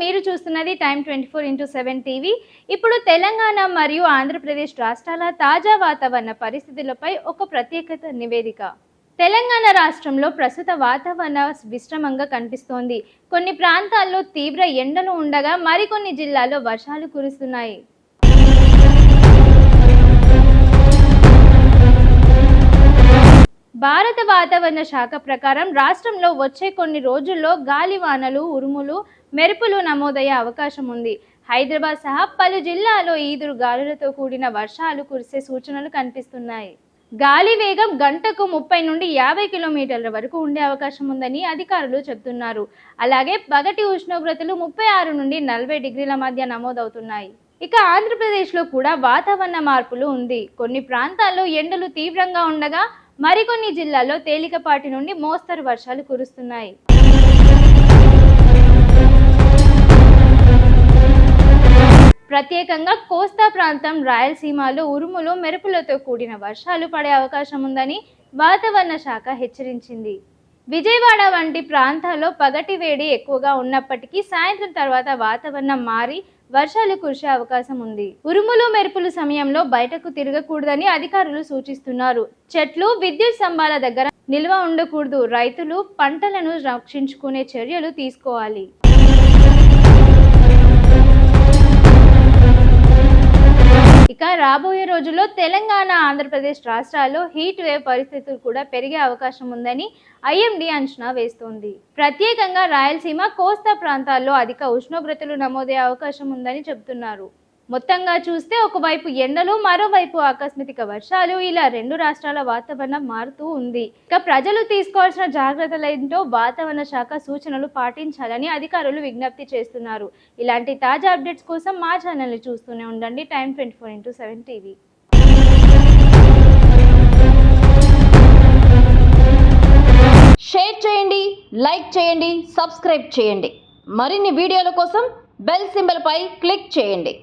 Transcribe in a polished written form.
మీరు చూస్తున్నది time 24x7 TV. ఇప్పుడు తెలంగాణ మరియు ఆంధ్రప్రదేశ్ రాష్ట్రాల తాజా వాతావరణ పరిస్థితులపై ఒక ప్రత్యేకత నివేదిక. తెలంగాణ రాష్ట్రంలో ప్రస్తుత వాతావరణ విశ్రమంగా కనిపిస్తోంది. కొన్ని ప్రాంతాల్లో తీవ్ర ఎండలు ఉండగా మరికొన్ని జిల్లాల్లో వర్షాలు కురుస్తున్నాయి. భారత వాతావరణ శాఖ ప్రకారం రాష్ట్రంలో వచ్చే కొన్ని రోజుల్లో గాలివానలు, ఉరుములు, మెరుపులు నమోదయ్యే అవకాశం ఉంది. హైదరాబాద్ సహా పలు జిల్లాల్లో ఈదురు గాలులతో కూడిన వర్షాలు కురిసే సూచనలు కనిపిస్తున్నాయి. గాలి వేగం గంటకు 30 నుండి 50 కిలోమీటర్ల వరకు ఉండే అవకాశం ఉందని అధికారులు చెబుతున్నారు. అలాగే పగటి ఉష్ణోగ్రతలు 36 నుండి 40 డిగ్రీల మధ్య నమోదవుతున్నాయి. ఇక ఆంధ్రప్రదేశ్లో కూడా వాతావరణ మార్పులు ఉంది. కొన్ని ప్రాంతాల్లో ఎండలు తీవ్రంగా ఉండగా మరికొన్ని జిల్లాల్లో తేలికపాటి నుండి మోస్తరు వర్షాలు కురుస్తున్నాయి. ప్రత్యేకంగా కోస్తా ప్రాంతం, రాయలసీమలో ఉరుములు, మెరుపులతో కూడిన వర్షాలు పడే అవకాశం ఉందని వాతావరణ శాఖ హెచ్చరించింది. విజయవాడ వంటి ప్రాంతాల్లో పగటి వేడి ఎక్కువగా ఉన్నప్పటికీ సాయంత్రం తర్వాత వాతావరణం మారి వర్షాలు కురిసే అవకాశం ఉంది. ఉరుములు, మెరుపుల సమయంలో బయటకు తిరగకూడదని అధికారులు సూచిస్తున్నారు. చెట్లు, విద్యుత్ స్తంభాల దగ్గర నిల్వ ఉండకూడదు. రైతులు పంటలను రక్షించుకునే చర్యలు తీసుకోవాలి. ఇక రాబోయే రోజుల్లో తెలంగాణ, ఆంధ్రప్రదేశ్ రాష్ట్రాల్లో హీట్ వేవ్ పరిస్థితులు కూడా పెరిగే అవకాశం ఉందని ఐఎండీ అంచనా వేస్తోంది. ప్రత్యేకంగా రాయలసీమ, కోస్తా ప్రాంతాల్లో అధిక ఉష్ణోగ్రతలు నమోదయ్యే అవకాశం ఉందని చెబుతున్నారు. మొత్తంగా చూస్తే ఒకవైపు ఎండలు, మరోవైపు ఆకస్మిక వర్షాలు, ఇలా రెండు రాష్ట్రాల వాతావరణం మారుతూ ఉంది. ఇక ప్రజలు తీసుకోవాల్సిన జాగ్రత్తలేంటో వాతావరణ శాఖ సూచనలు పాటించాలని అధికారులు విజ్ఞప్తి చేస్తున్నారు. ఇలాంటి తాజా అప్డేట్స్ కోసం మా ఛానల్ని చూస్తూనే ఉండండి టైమ్ 24x7 టీవీ. షేర్ చేయండి, లైక్ చేయండి, సబ్స్క్రైబ్ చేయండి. మరిన్ని వీడియోల కోసం బెల్ సింబల్ పై క్లిక్ చేయండి.